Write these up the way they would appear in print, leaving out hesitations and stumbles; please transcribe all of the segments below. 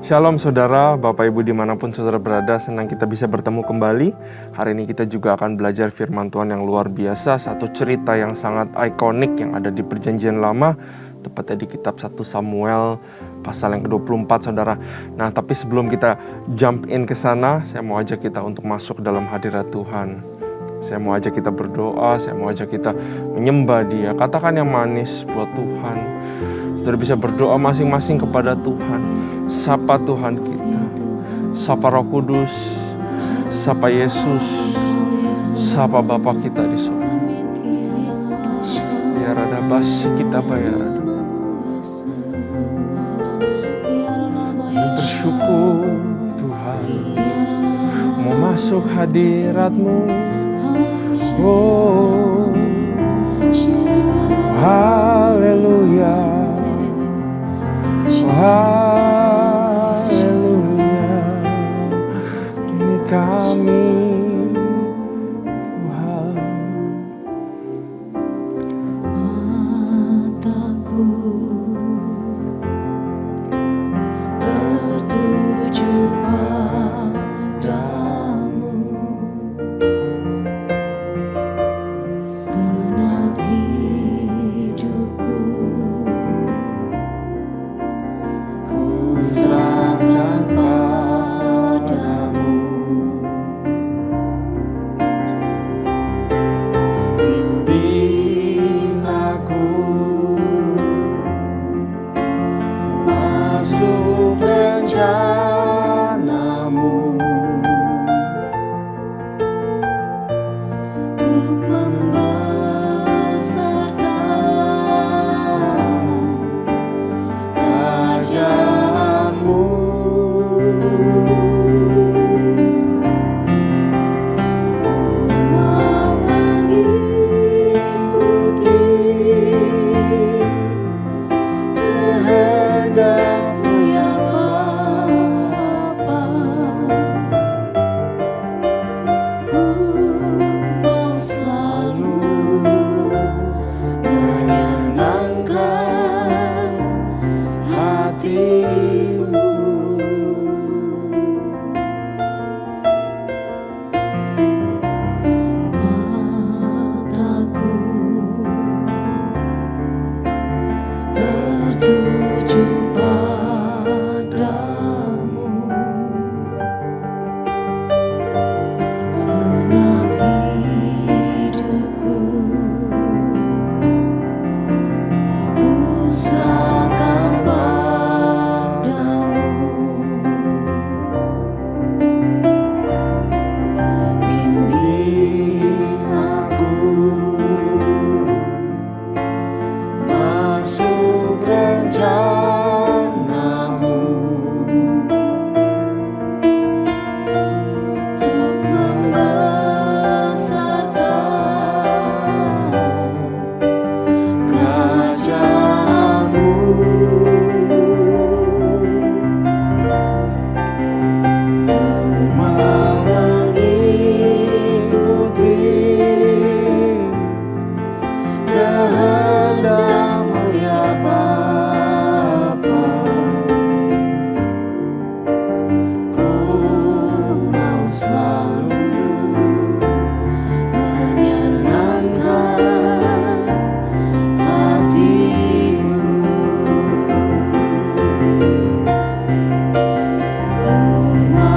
Shalom saudara, Bapak Ibu dimanapun saudara berada, senang kita bisa bertemu kembali. Hari ini kita juga akan belajar firman Tuhan yang luar biasa, satu cerita yang sangat ikonik yang ada di perjanjian lama, tepatnya di kitab 1 Samuel pasal yang ke-24 saudara. Nah tapi sebelum kita jump in ke sana, saya mau ajak kita untuk masuk dalam hadirat Tuhan. Saya mau ajak kita berdoa, saya mau ajak kita menyembah Dia. Katakan yang manis buat Tuhan. Saudara bisa berdoa masing-masing kepada Tuhan. Sapa Tuhan kita, sapa Roh Kudus, sapa Yesus, sapa Bapa kita di surga. Biar ada basi kita bayar. Bersyukur Tuhan, mau masuk hadirat-Mu. Oh, haleluya, haleluya, ini kami Tuhan. Mataku tertuju padamu, segenap hidupku ku serahkan padamu. Bimbing aku masuk rencana-Mu untuk membesarkan kerajaan-Mu. Ku mau mengikuti kehendak-Mu ya Bapa. Ku mau selalu menyenangkan hati-Mu. Mataku tertuju padamu, segenap hidupku ku serahkan padamu. Bimbing aku masuk rencana-Mu untuk membesarkan kerajaan-Mu. Ku mau mengikuti kehendak-Mu ya Bapa. Ku mau selalu menyenangkan hati-Mu. Ku mau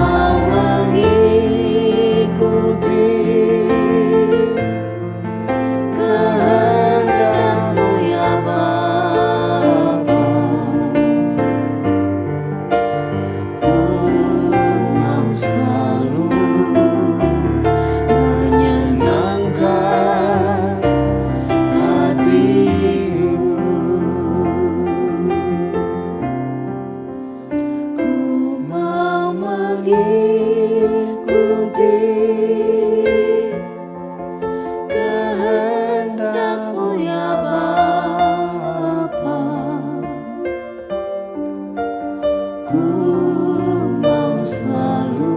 mengikuti kehendak-Mu ya Bapa. Ku mau selalu menyenangkan hati-Mu. Ku mau mengikuti kehendak-Mu ya Bapa. Ku mau selalu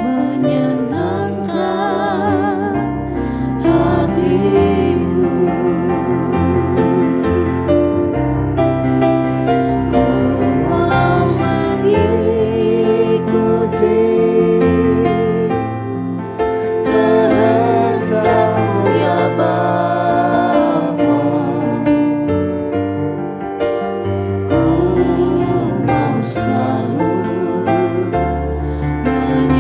menyenangkan hati-Mu. Ku mau selalu menyenangkan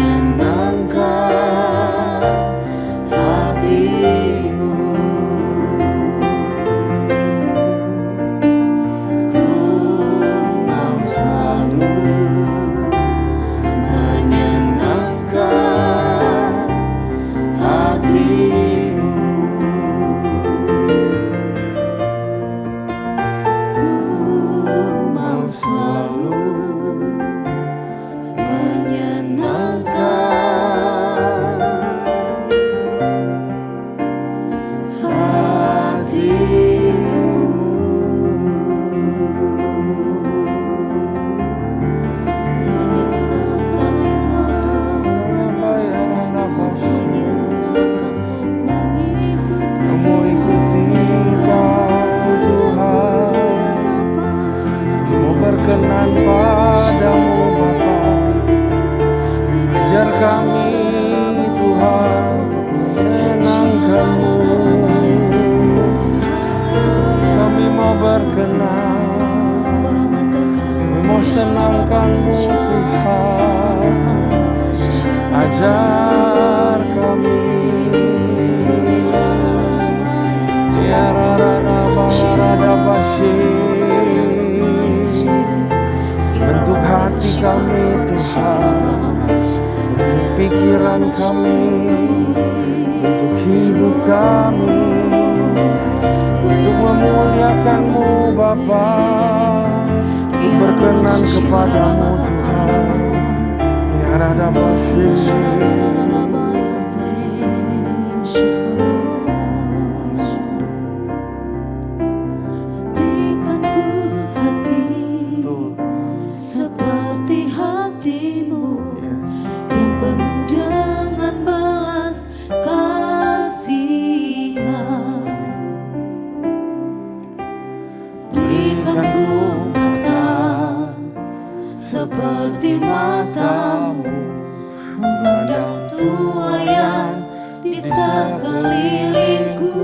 hatimu. Ku mau selalu menyenangkan hatimu. Ku mau selalu menyenangkan hatimu. Kami Mau ikuti Engkau Tuhan, mau berkenan padamu Bapa. Ajar kami Tuhan untuk menyenangkan-Mu. Kami mau berkenan, kami mau senangkan-Mu Tuhan. Ajar kami. Ya Rarana Barada Bashi, bentuk hati kami Tuhan, bentuk pikiran kami, bentuk hidup kami, untuk memuliakan-Mu Bapa, untuk berkenan kepadamu Tuhan. Ya Rada Bashi. Seperti hatimu yang penuh dengan belas kasihan. Berikan ku mata seperti matamu, memandang tuaian di sekelilingku.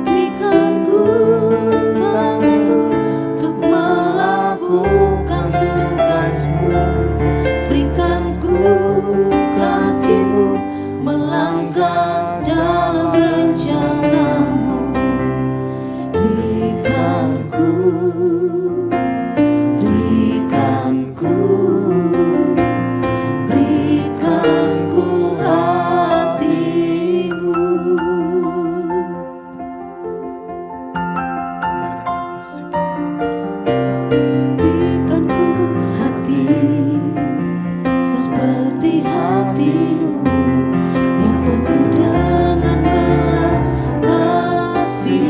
Berikan ku tanganmu untuk melakukan tugasmu. Berikan ku kakimu melangkah dalam rencanamu. Berikan ku hatimu. Berikan ku hati seperti hatimu yang penuh dengan belas kasihan.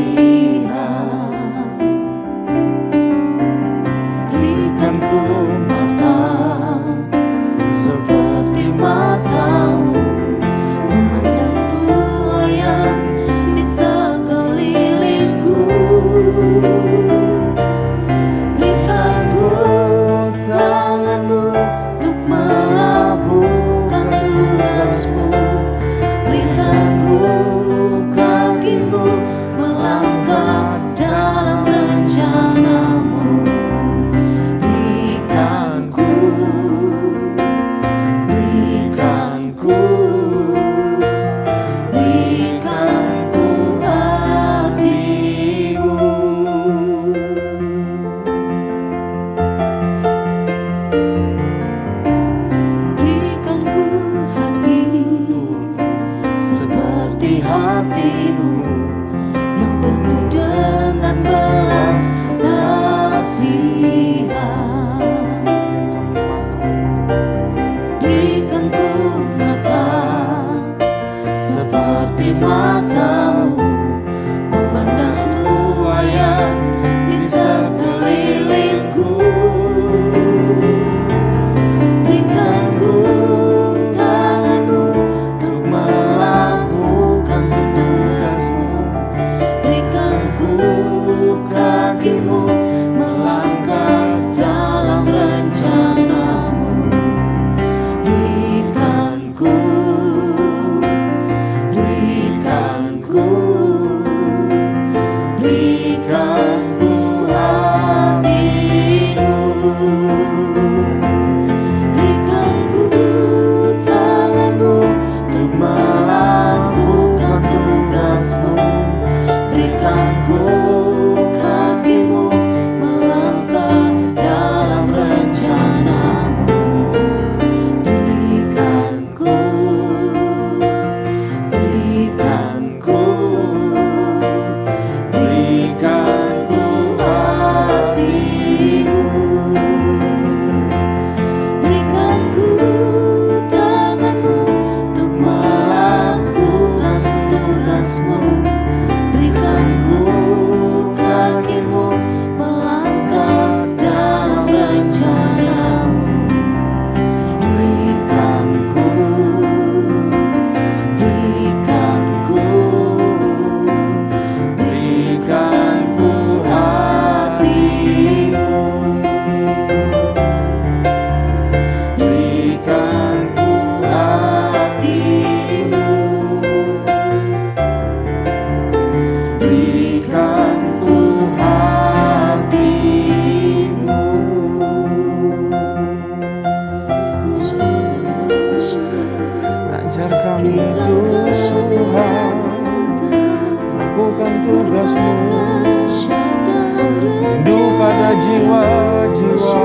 jiwa-jiwa.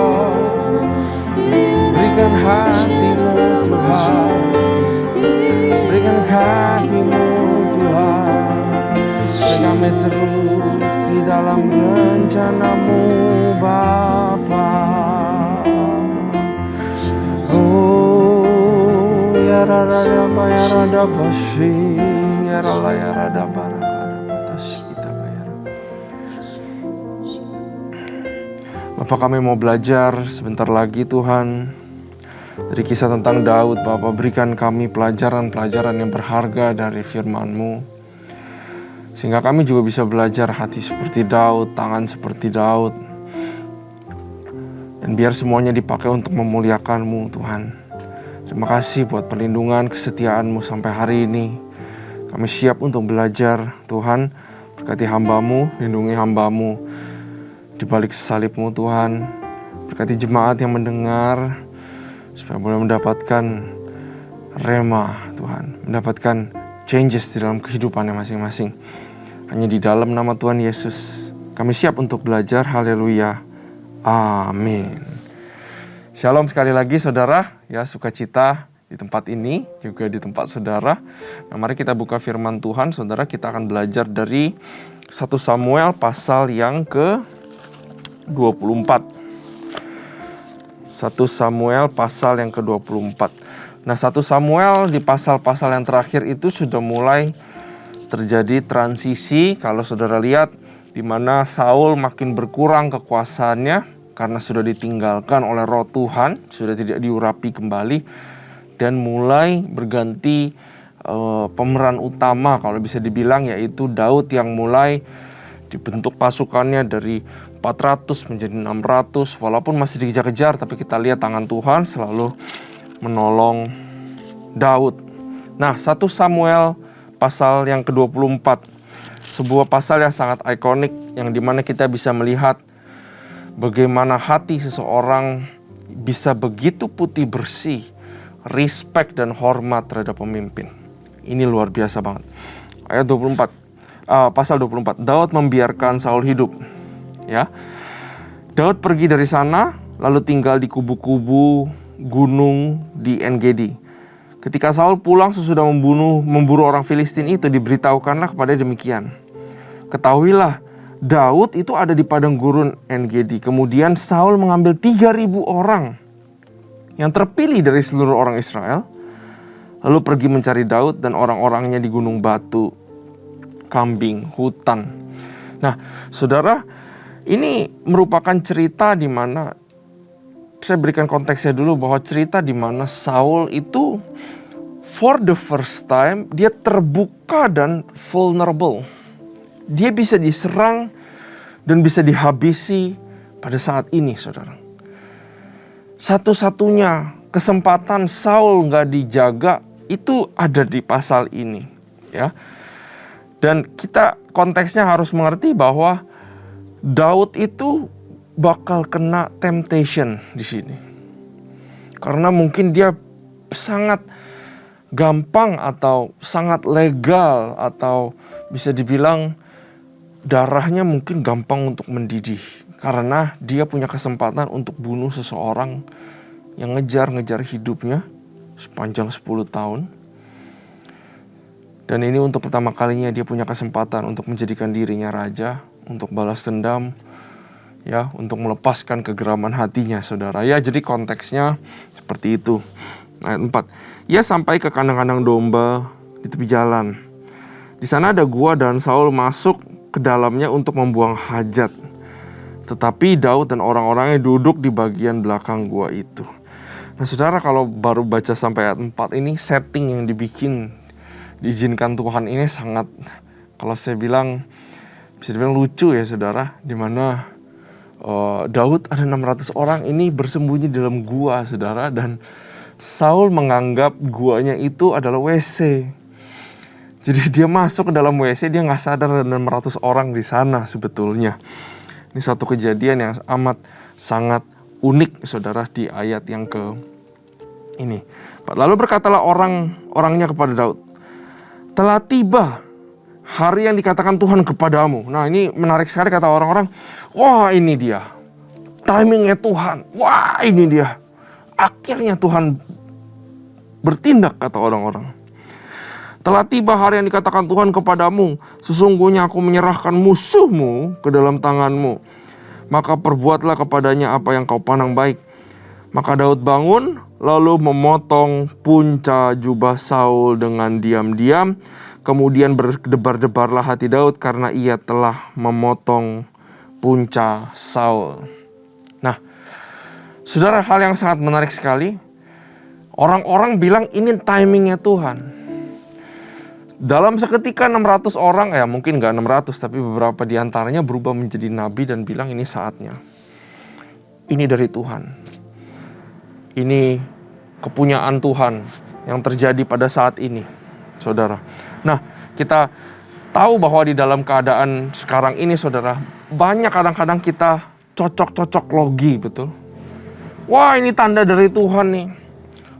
Berikan hatimu Tuhan, berikan hatimu Tuhan. Kami terus di dalam rencanamu Bapa. Oh ya rada ya rada basi ya rada barada batas kita bayar. Bapak, kami mau belajar sebentar lagi Tuhan dari kisah tentang Daud. Bapak, berikan kami pelajaran-pelajaran yang berharga dari firman-Mu, sehingga kami juga bisa belajar hati seperti Daud, tangan seperti Daud. Dan biar semuanya dipakai untuk memuliakan-Mu Tuhan. Terima kasih buat perlindungan, kesetiaan-Mu sampai hari ini. Kami siap untuk belajar Tuhan. Berkati hamba-Mu, lindungi hamba-Mu di balik salib-Mu Tuhan. Berkati jemaat yang mendengar, supaya boleh mendapatkan rema Tuhan, mendapatkan changes di dalam kehidupannya masing-masing. Hanya di dalam nama Tuhan Yesus kami siap untuk belajar. Haleluya, amin. Shalom sekali lagi saudara, ya, sukacita di tempat ini juga di tempat saudara. Nah, mari kita buka firman Tuhan saudara. Kita akan belajar dari 1 Samuel pasal yang ke-24. 1 Samuel pasal yang ke-24. Nah, 1 Samuel di pasal-pasal yang terakhir itu sudah mulai terjadi transisi. Kalau saudara lihat, di mana Saul makin berkurang kekuasaannya karena sudah ditinggalkan oleh Roh Tuhan, sudah tidak diurapi kembali, dan mulai berganti pemeran utama kalau bisa dibilang, yaitu Daud yang mulai dibentuk pasukannya dari 400 menjadi 600. Walaupun masih dikejar-kejar, tapi kita lihat tangan Tuhan selalu menolong Daud. Nah, 1 Samuel pasal yang ke-24, sebuah pasal yang sangat ikonik, yang dimana kita bisa melihat bagaimana hati seseorang bisa begitu putih bersih, respect dan hormat terhadap pemimpin. Ini luar biasa banget. Ayat 24, pasal 24, Daud membiarkan Saul hidup. Ya, Daud pergi dari sana, lalu tinggal di kubu-kubu gunung di En-Gedi. Ketika Saul pulang sesudah memburu orang Filistin itu, diberitahukanlah kepada demikian. Ketahuilah, Daud itu ada di padang gurun En-Gedi. Kemudian Saul mengambil 3.000 orang yang terpilih dari seluruh orang Israel, lalu pergi mencari Daud dan orang-orangnya di gunung batu, kambing, hutan. Nah, saudara, ini merupakan cerita di mana, saya berikan konteksnya dulu, bahwa cerita di mana Saul itu for the first time dia terbuka dan vulnerable. Dia bisa diserang dan bisa dihabisi pada saat ini, saudara. Satu-satunya kesempatan Saul nggak dijaga itu ada di pasal ini, ya. Dan kita konteksnya harus mengerti bahwa Daud itu bakal kena temptation di sini. Karena mungkin dia sangat gampang atau sangat legal, atau bisa dibilang darahnya mungkin gampang untuk mendidih. Karena dia punya kesempatan untuk bunuh seseorang yang ngejar-ngejar hidupnya sepanjang 10 tahun. Dan ini untuk pertama kalinya dia punya kesempatan untuk menjadikan dirinya raja, untuk balas dendam, ya, untuk melepaskan kegeraman hatinya, saudara. Ya, jadi konteksnya seperti itu. Ayat 4. Ia sampai ke kandang-kandang domba di tepi jalan. Di sana ada gua dan Saul masuk ke dalamnya untuk membuang hajat. Tetapi Daud dan orang-orangnya duduk di bagian belakang gua itu. Nah, saudara, kalau baru baca sampai ayat 4 ini, setting yang diizinkan Tuhan ini sangat, kalau saya bilang, bisa dibilang lucu ya, saudara. Dimana Daud ada 600 orang ini bersembunyi di dalam gua, saudara. Dan Saul menganggap guanya itu adalah WC. Jadi dia masuk ke dalam WC, dia gak sadar ada 600 orang di sana sebetulnya. Ini satu kejadian yang amat sangat unik, saudara, di ayat yang ke ini. Lalu berkatalah orangnya kepada Daud, telah tiba hari yang dikatakan Tuhan kepadamu. Nah, ini menarik sekali kata orang-orang. Wah, ini dia. timingnya Tuhan. Wah, ini dia. Akhirnya Tuhan bertindak, kata orang-orang. Telah tiba hari yang dikatakan Tuhan kepadamu, sesungguhnya aku menyerahkan musuhmu ke dalam tanganmu. Maka perbuatlah kepadanya apa yang kau pandang baik. Maka Daud bangun, lalu memotong punca jubah Saul dengan diam-diam. Kemudian berdebar-debarlah hati Daud karena ia telah memotong punca Saul. Nah, saudara, hal yang sangat menarik sekali. Orang-orang bilang ini timingnya Tuhan. Dalam seketika 600 orang, mungkin gak 600, tapi beberapa diantaranya berubah menjadi nabi dan bilang ini saatnya. Ini dari Tuhan. Ini kepunyaan Tuhan yang terjadi pada saat ini, saudara. Nah, kita tahu bahwa di dalam keadaan sekarang ini, saudara, banyak kadang-kadang kita cocok-cocok logi, betul. Wah, ini tanda dari Tuhan nih.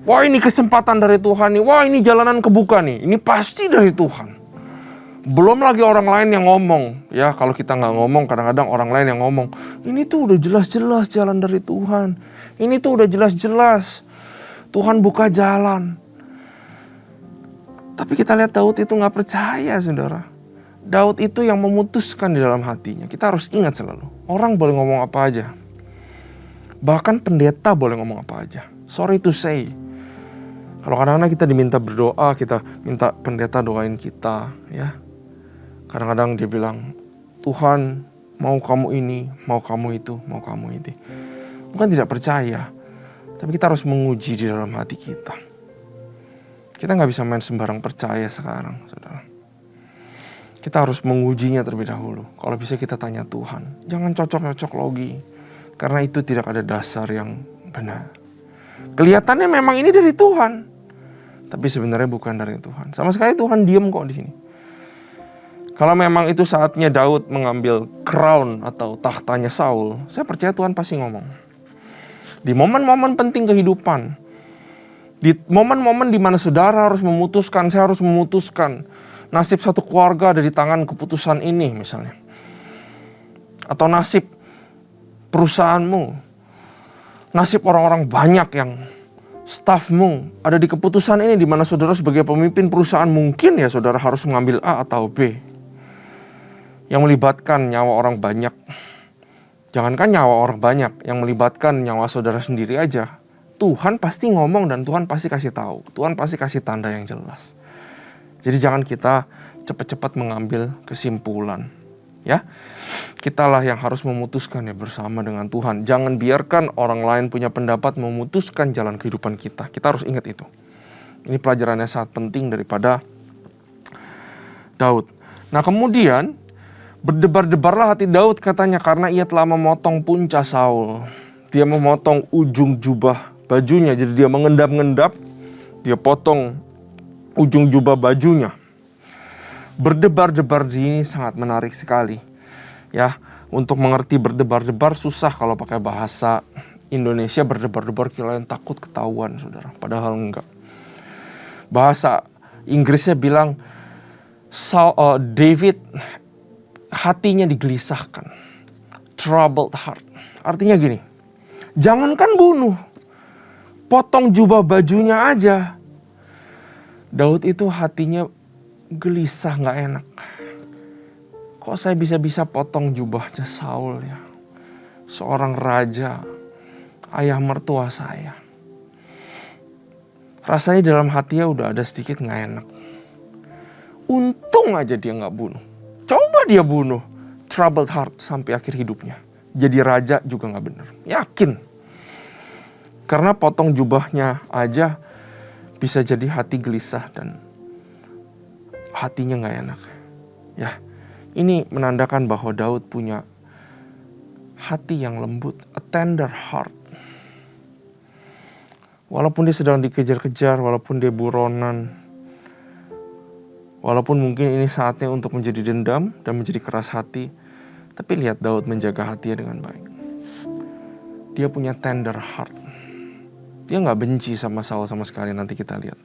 Wah, ini kesempatan dari Tuhan nih. Wah, ini jalanan kebuka nih. Ini pasti dari Tuhan. Belum lagi orang lain yang ngomong. Ya, kalau kita nggak ngomong, kadang-kadang orang lain yang ngomong. Ini tuh udah jelas-jelas jalan dari Tuhan. Ini tuh udah jelas-jelas Tuhan buka jalan. Tapi kita lihat Daud itu nggak percaya, saudara. Daud itu yang memutuskan di dalam hatinya. Kita harus ingat selalu. Orang boleh ngomong apa aja. Bahkan pendeta boleh ngomong apa aja. Sorry to say. Kalau kadang-kadang kita diminta berdoa, kita minta pendeta doain kita, ya. Kadang-kadang dia bilang, Tuhan mau kamu ini, mau kamu itu, mau kamu ini. Bukan tidak percaya, tapi kita harus menguji di dalam hati kita. Kita nggak bisa main sembarang percaya sekarang, saudara. Kita harus mengujinya terlebih dahulu. Kalau bisa kita tanya Tuhan, jangan cocok-cocok logi, karena itu tidak ada dasar yang benar. Kelihatannya memang ini dari Tuhan, tapi sebenarnya bukan dari Tuhan. Sama sekali Tuhan diam kok di sini. Kalau memang itu saatnya Daud mengambil crown atau tahtanya Saul, saya percaya Tuhan pasti ngomong. Di momen-momen penting kehidupan, di momen-momen di mana saudara harus memutuskan, saya harus memutuskan nasib satu keluarga ada di tangan keputusan ini misalnya. Atau nasib perusahaanmu, nasib orang-orang banyak yang stafmu ada di keputusan ini, di mana saudara sebagai pemimpin perusahaan mungkin ya saudara harus mengambil A atau B yang melibatkan nyawa orang banyak. Jangankan nyawa orang banyak, yang melibatkan nyawa saudara sendiri aja. Tuhan pasti ngomong dan Tuhan pasti kasih tahu. Tuhan pasti kasih tanda yang jelas. Jadi jangan kita cepat-cepat mengambil kesimpulan. Ya, kitalah yang harus memutuskan ya bersama dengan Tuhan. Jangan biarkan orang lain punya pendapat memutuskan jalan kehidupan kita. Kita harus ingat itu. Ini pelajarannya sangat penting daripada Daud. Nah, kemudian berdebar-debarlah hati Daud katanya karena ia telah memotong punca Saul. Dia memotong ujung jubah bajunya. Jadi dia mengendap-endap, dia potong ujung jubah bajunya. Berdebar-debar ini sangat menarik sekali. Ya, untuk mengerti berdebar-debar susah kalau pakai bahasa Indonesia. Berdebar-debar kirain takut ketahuan, saudara. Padahal enggak. Bahasa Inggrisnya bilang David hatinya digelisahkan. Troubled heart. Artinya gini, jangankan bunuh, potong jubah bajunya aja. Daud itu hatinya gelisah, gak enak. Kok saya bisa-bisa potong jubahnya Saul ya? Seorang raja, ayah mertua saya. Rasanya dalam hatinya udah ada sedikit gak enak. Untung aja dia gak bunuh. Coba dia bunuh, troubled heart sampai akhir hidupnya. Jadi raja juga gak benar. Yakin. Karena potong jubahnya aja bisa jadi hati gelisah dan hatinya gak enak. Ya, ini menandakan bahwa Daud punya hati yang lembut, a tender heart. Walaupun dia sedang dikejar-kejar, walaupun dia buronan, walaupun mungkin ini saatnya untuk menjadi dendam dan menjadi keras hati, tapi lihat Daud menjaga hatinya dengan baik. Dia punya tender heart. Dia gak benci sama Saul sama sekali, nanti kita lihat.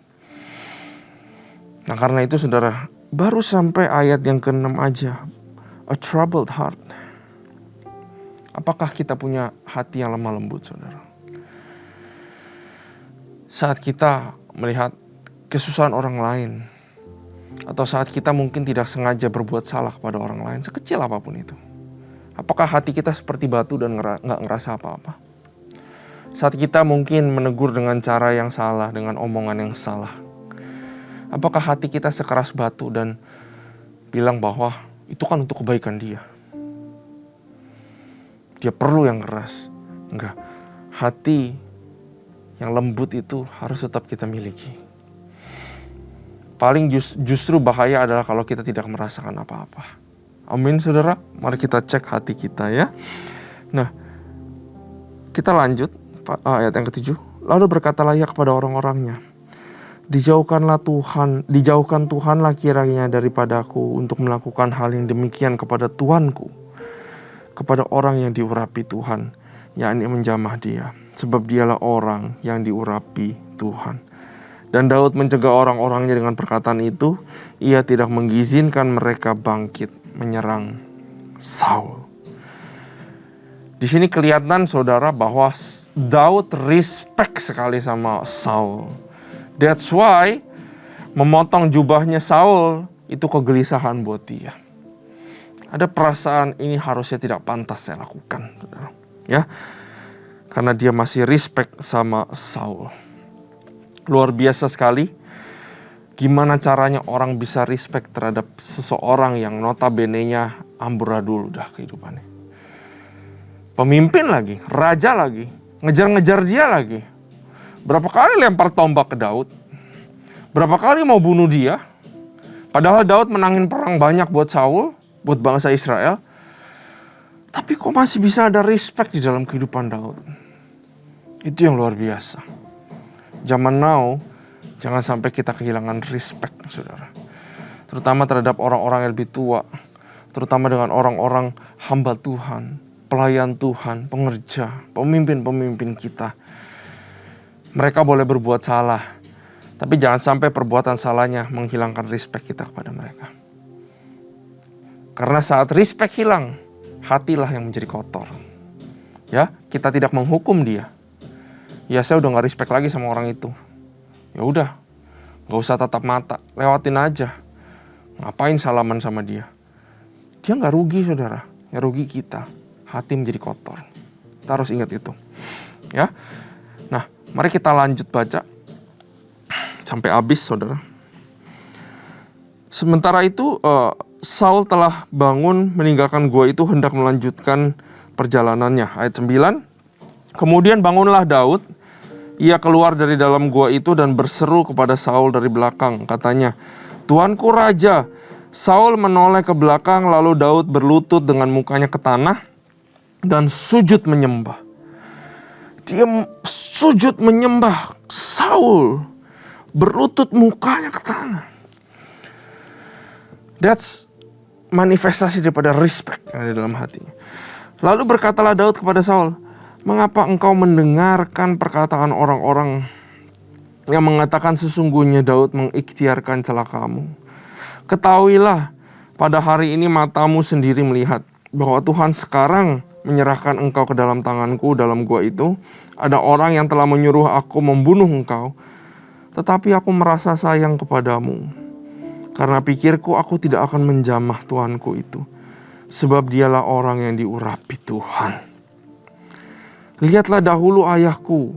Nah, karena itu saudara, baru sampai ayat yang ke-6 aja. A troubled heart. Apakah kita punya hati yang lemah lembut, saudara? Saat kita melihat kesusahan orang lain, atau saat kita mungkin tidak sengaja berbuat salah kepada orang lain, sekecil apapun itu, apakah hati kita seperti batu dan nggak ngerasa apa-apa? Saat kita mungkin menegur dengan cara yang salah, dengan omongan yang salah, apakah hati kita sekeras batu dan bilang bahwa itu kan untuk kebaikan dia? Dia perlu yang keras. Enggak. Hati yang lembut itu harus tetap kita miliki. Paling justru bahaya adalah kalau kita tidak merasakan apa-apa. Amin, saudara. Mari kita cek hati kita ya. Nah, kita lanjut ayat yang ke-7. Lalu berkatalah ia kepada orang-orangnya, dijauhkan Tuhanlah kiranya daripadaku untuk melakukan hal yang demikian kepada Tuanku, kepada orang yang diurapi Tuhan, yakni menjamah dia, sebab dialah orang yang diurapi Tuhan. Dan Daud mencegah orang-orangnya dengan perkataan itu, ia tidak mengizinkan mereka bangkit menyerang Saul. Di sini kelihatan, saudara, bahwa Daud respect sekali sama Saul. That's why memotong jubahnya Saul itu kegelisahan buat dia. Ada perasaan ini harusnya tidak pantas saya lakukan, saudara. Ya, karena dia masih respect sama Saul. Luar biasa sekali. Gimana caranya orang bisa respect terhadap seseorang yang notabene-nya amburadul udah kehidupannya. Pemimpin lagi, raja lagi, ngejar-ngejar dia lagi. Berapa kali lempar tombak ke Daud? Berapa kali mau bunuh dia? Padahal Daud menangin perang banyak buat Saul, buat bangsa Israel. Tapi kok masih bisa ada respect di dalam kehidupan Daud? Itu yang luar biasa. Zaman now, jangan sampai kita kehilangan respect, saudara. Terutama terhadap orang-orang yang lebih tua. Terutama dengan orang-orang hamba Tuhan, pelayan Tuhan, pengerja, pemimpin-pemimpin kita. Mereka boleh berbuat salah, tapi jangan sampai perbuatan salahnya menghilangkan respect kita kepada mereka. Karena saat respect hilang, hatilah yang menjadi kotor. Ya, kita tidak menghukum dia. Ya, saya udah gak respect lagi sama orang itu. Ya udah, gak usah tatap mata, lewatin aja. Ngapain salaman sama dia? Dia gak rugi, saudara. Ya rugi kita. Hati menjadi kotor. Kita harus ingat itu. Ya. Nah, mari kita lanjut baca sampai habis, saudara. Sementara itu Saul telah bangun meninggalkan gua itu hendak melanjutkan perjalanannya. Ayat 9. Kemudian bangunlah Daud. Ia keluar dari dalam gua itu dan berseru kepada Saul dari belakang. Katanya, "Tuanku raja." Saul menoleh ke belakang, lalu Daud berlutut dengan mukanya ke tanah dan sujud menyembah. Dia sujud menyembah Saul, berlutut mukanya ke tanah. That's manifestasi daripada respect yang ada dalam hatinya. Lalu berkatalah Daud kepada Saul, "Mengapa engkau mendengarkan perkataan orang-orang yang mengatakan sesungguhnya Daud mengikhtiarkan celakamu? Ketahuilah, pada hari ini matamu sendiri melihat bahwa Tuhan sekarang menyerahkan engkau ke dalam tanganku dalam gua itu. Ada orang yang telah menyuruh aku membunuh engkau, tetapi aku merasa sayang kepadamu. Karena pikirku aku tidak akan menjamah Tuanku itu, sebab dialah orang yang diurapi Tuhan. Lihatlah dahulu ayahku,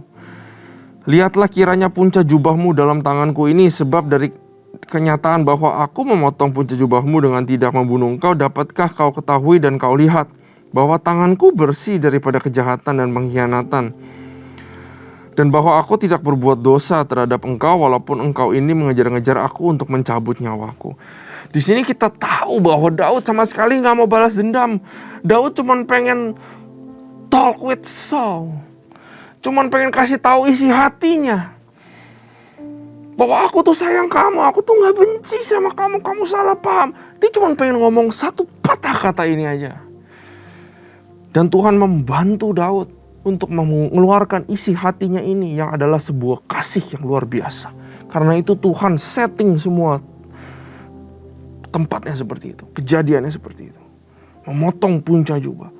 lihatlah kiranya punca jubahmu dalam tanganku ini, sebab dari kenyataan bahwa aku memotong punca jubahmu dengan tidak membunuh engkau, dapatkah kau ketahui dan kau lihat bahwa tanganku bersih daripada kejahatan dan pengkhianatan, dan bahwa aku tidak berbuat dosa terhadap engkau, walaupun engkau ini mengejar-ngejar aku untuk mencabut nyawaku." Di sini kita tahu bahwa Daud sama sekali nggak mau balas dendam. Daud cuma pengen talk with Saul, cuman pengen kasih tahu isi hatinya bahwa aku tuh sayang kamu, aku tuh nggak benci sama kamu, kamu salah paham. Dia cuma pengen ngomong satu patah kata ini aja, dan Tuhan membantu Daud untuk mengeluarkan isi hatinya ini yang adalah sebuah kasih yang luar biasa. Karena itu Tuhan setting semua tempatnya seperti itu, kejadiannya seperti itu, memotong punca jubah.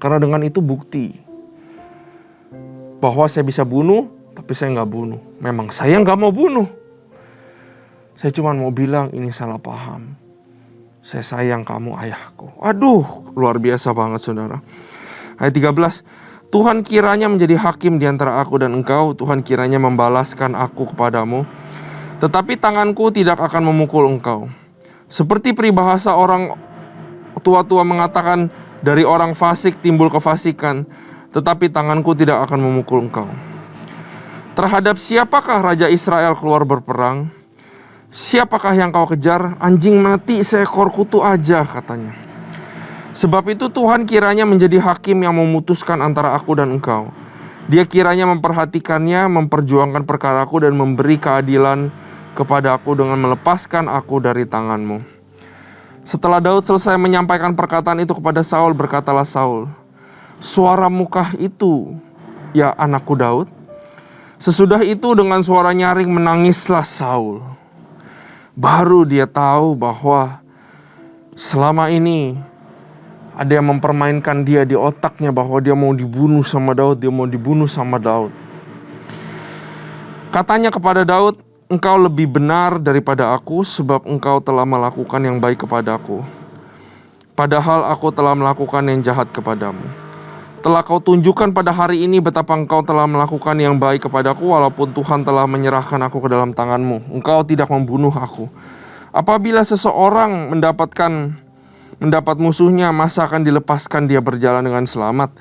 Karena dengan itu bukti bahwa saya bisa bunuh, tapi saya nggak bunuh. Memang saya nggak mau bunuh. Saya cuma mau bilang ini salah paham. Saya sayang kamu ayahku. Aduh, luar biasa banget saudara. Ayat 13. Tuhan kiranya menjadi hakim di antara aku dan engkau. Tuhan kiranya membalaskan aku kepadamu. Tetapi tanganku tidak akan memukul engkau. Seperti peribahasa orang tua-tua mengatakan, dari orang fasik timbul kefasikan. Tetapi tanganku tidak akan memukul engkau. Terhadap siapakah Raja Israel keluar berperang? Siapakah yang kau kejar? Anjing mati seekor kutu aja, katanya. Sebab itu Tuhan kiranya menjadi hakim yang memutuskan antara aku dan engkau. Dia kiranya memperhatikannya, memperjuangkan perkaraku dan memberi keadilan kepada aku dengan melepaskan aku dari tanganmu. Setelah Daud selesai menyampaikan perkataan itu kepada Saul, berkatalah Saul, suaramukah itu, ya anakku Daud? Sesudah itu dengan suara nyaring menangislah Saul. Baru dia tahu bahwa selama ini ada yang mempermainkan dia di otaknya bahwa dia mau dibunuh sama Daud, Katanya kepada Daud, engkau lebih benar daripada aku sebab engkau telah melakukan yang baik kepadaku. Padahal aku telah melakukan yang jahat kepadamu. Telah kau tunjukkan pada hari ini betapa engkau telah melakukan yang baik kepadaku walaupun Tuhan telah menyerahkan aku ke dalam tanganmu. Engkau tidak membunuh aku. Apabila seseorang mendapat musuhnya, masa akan dilepaskan dia berjalan dengan selamat?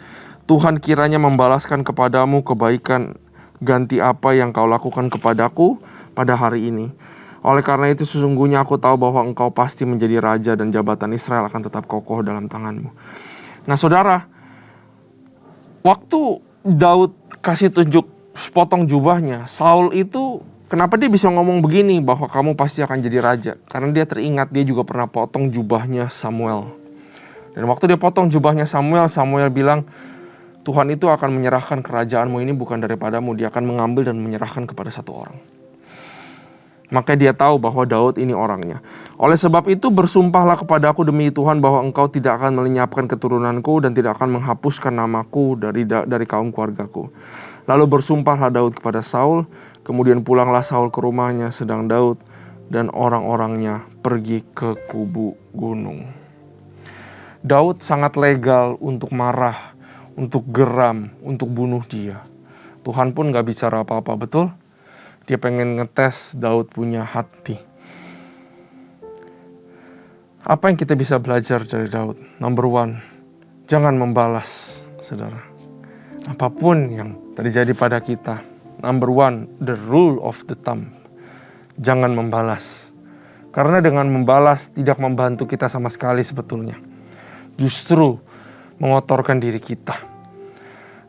Tuhan kiranya membalaskan kepadamu kebaikan ganti apa yang kau lakukan kepadaku pada hari ini. Oleh karena itu sesungguhnya aku tahu bahwa engkau pasti menjadi raja dan jabatan Israel akan tetap kokoh dalam tanganmu. Nah saudara, waktu Daud kasih tunjuk sepotong jubahnya, Saul itu kenapa dia bisa ngomong begini bahwa kamu pasti akan jadi raja? Karena dia teringat dia juga pernah potong jubahnya Samuel. Dan waktu dia potong jubahnya Samuel, Samuel bilang, Tuhan itu akan menyerahkan kerajaanmu ini bukan daripadamu, dia akan mengambil dan menyerahkan kepada satu orang. Maka dia tahu bahwa Daud ini orangnya. Oleh sebab itu bersumpahlah kepadaku demi Tuhan bahwa engkau tidak akan melenyapkan keturunanku dan tidak akan menghapuskan namaku dari kaum keluargaku. Lalu bersumpahlah Daud kepada Saul, kemudian pulanglah Saul ke rumahnya sedang Daud dan orang-orangnya pergi ke kubu gunung. Daud sangat legal untuk marah, untuk geram, untuk bunuh dia. Tuhan pun gak bicara apa-apa, betul? Dia pengen ngetes Daud punya hati. Apa yang kita bisa belajar dari Daud? Number one, jangan membalas, saudara. Apapun yang terjadi pada kita, number one, the rule of the thumb. Jangan membalas. Karena dengan membalas tidak membantu kita sama sekali sebetulnya. Justru mengotorkan diri kita.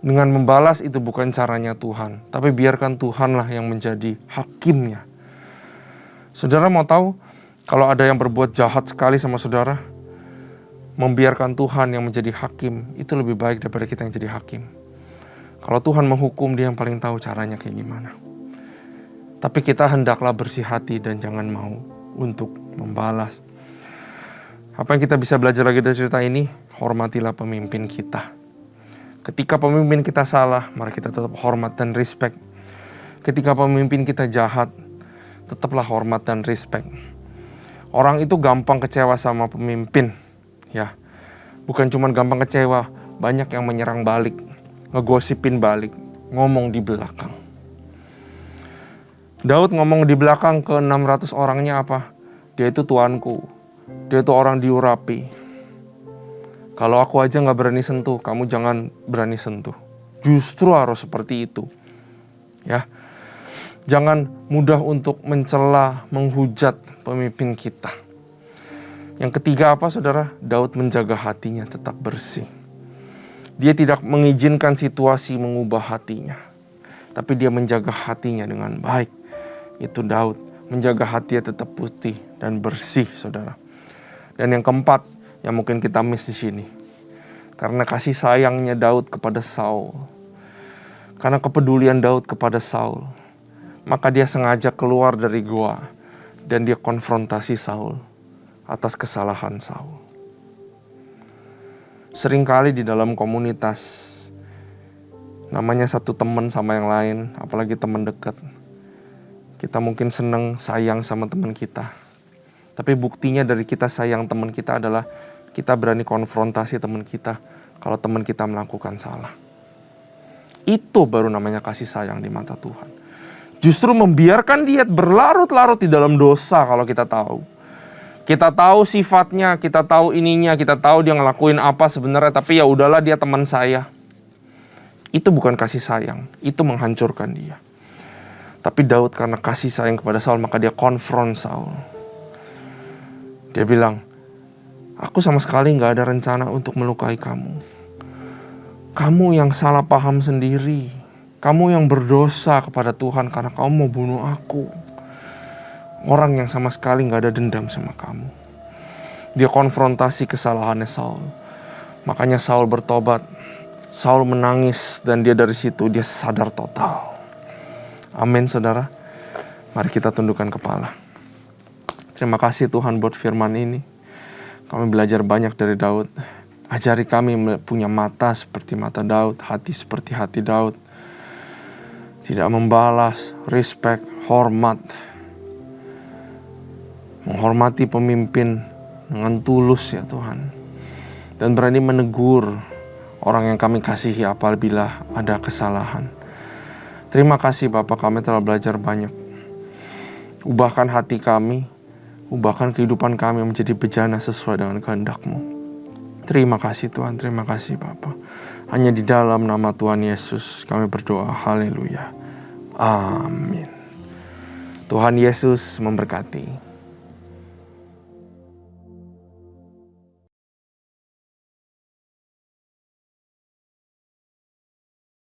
Dengan membalas itu bukan caranya Tuhan, tapi biarkan Tuhanlah yang menjadi hakimnya. Saudara mau tahu, kalau ada yang berbuat jahat sekali sama saudara, membiarkan Tuhan yang menjadi hakim, itu lebih baik daripada kita yang jadi hakim. Kalau Tuhan menghukum, dia yang paling tahu caranya kayak gimana. Tapi kita hendaklah bersih hati dan jangan mau untuk membalas. Apa yang kita bisa belajar lagi dari cerita ini? Hormatilah pemimpin kita. Ketika pemimpin kita salah, mari kita tetap hormat dan respect. Ketika pemimpin kita jahat, tetaplah hormat dan respect. Orang itu gampang kecewa sama pemimpin, ya. Bukan cuma gampang kecewa, banyak yang menyerang balik, ngegosipin balik, ngomong di belakang. Daud ngomong di belakang ke 600 orangnya apa? Dia itu tuanku, dia itu orang diurapi. Kalau aku aja gak berani sentuh, kamu jangan berani sentuh. Justru harus seperti itu. Ya, jangan mudah untuk mencela, menghujat pemimpin kita. Yang ketiga apa saudara? Daud menjaga hatinya tetap bersih. Dia tidak mengizinkan situasi mengubah hatinya. Tapi dia menjaga hatinya dengan baik. Itu Daud, menjaga hatinya tetap putih dan bersih saudara. Dan yang keempat, yang mungkin kita miss di sini. Karena kasih sayangnya Daud kepada Saul. Karena kepedulian Daud kepada Saul. Maka dia sengaja keluar dari gua. Dan dia konfrontasi Saul. Atas kesalahan Saul. Seringkali di dalam komunitas, namanya satu teman sama yang lain, apalagi teman dekat, kita mungkin seneng sayang sama teman kita. Tapi buktinya dari kita sayang teman kita adalah kita berani konfrontasi teman kita kalau teman kita melakukan salah. Itu baru namanya kasih sayang di mata Tuhan. Justru membiarkan dia berlarut-larut di dalam dosa kalau kita tahu. Kita tahu sifatnya, kita tahu ininya, kita tahu dia ngelakuin apa sebenarnya, tapi ya udahlah dia teman saya. Itu bukan kasih sayang, itu menghancurkan dia. Tapi Daud karena kasih sayang kepada Saul, maka dia konfront Saul. Dia bilang, aku sama sekali gak ada rencana untuk melukai kamu. Kamu yang salah paham sendiri. Kamu yang berdosa kepada Tuhan karena kamu mau bunuh aku. Orang yang sama sekali gak ada dendam sama kamu. Dia konfrontasi kesalahannya Saul. Makanya Saul bertobat. Saul menangis dan dia dari situ dia sadar total. Amin saudara. Mari kita tundukkan kepala. Terima kasih Tuhan buat firman ini. Kami belajar banyak dari Daud. Ajari kami punya mata seperti mata Daud, hati seperti hati Daud. Tidak membalas, respect, hormat. Menghormati pemimpin dengan tulus ya Tuhan. Dan berani menegur orang yang kami kasihi apabila ada kesalahan. Terima kasih Bapak, kami telah belajar banyak. Ubahkan hati kami, ubahkan kehidupan kami menjadi bejana sesuai dengan kehendak-Mu. Terima kasih Tuhan, terima kasih Bapak. Hanya di dalam nama Tuhan Yesus kami berdoa, haleluya. Amin. Tuhan Yesus memberkati.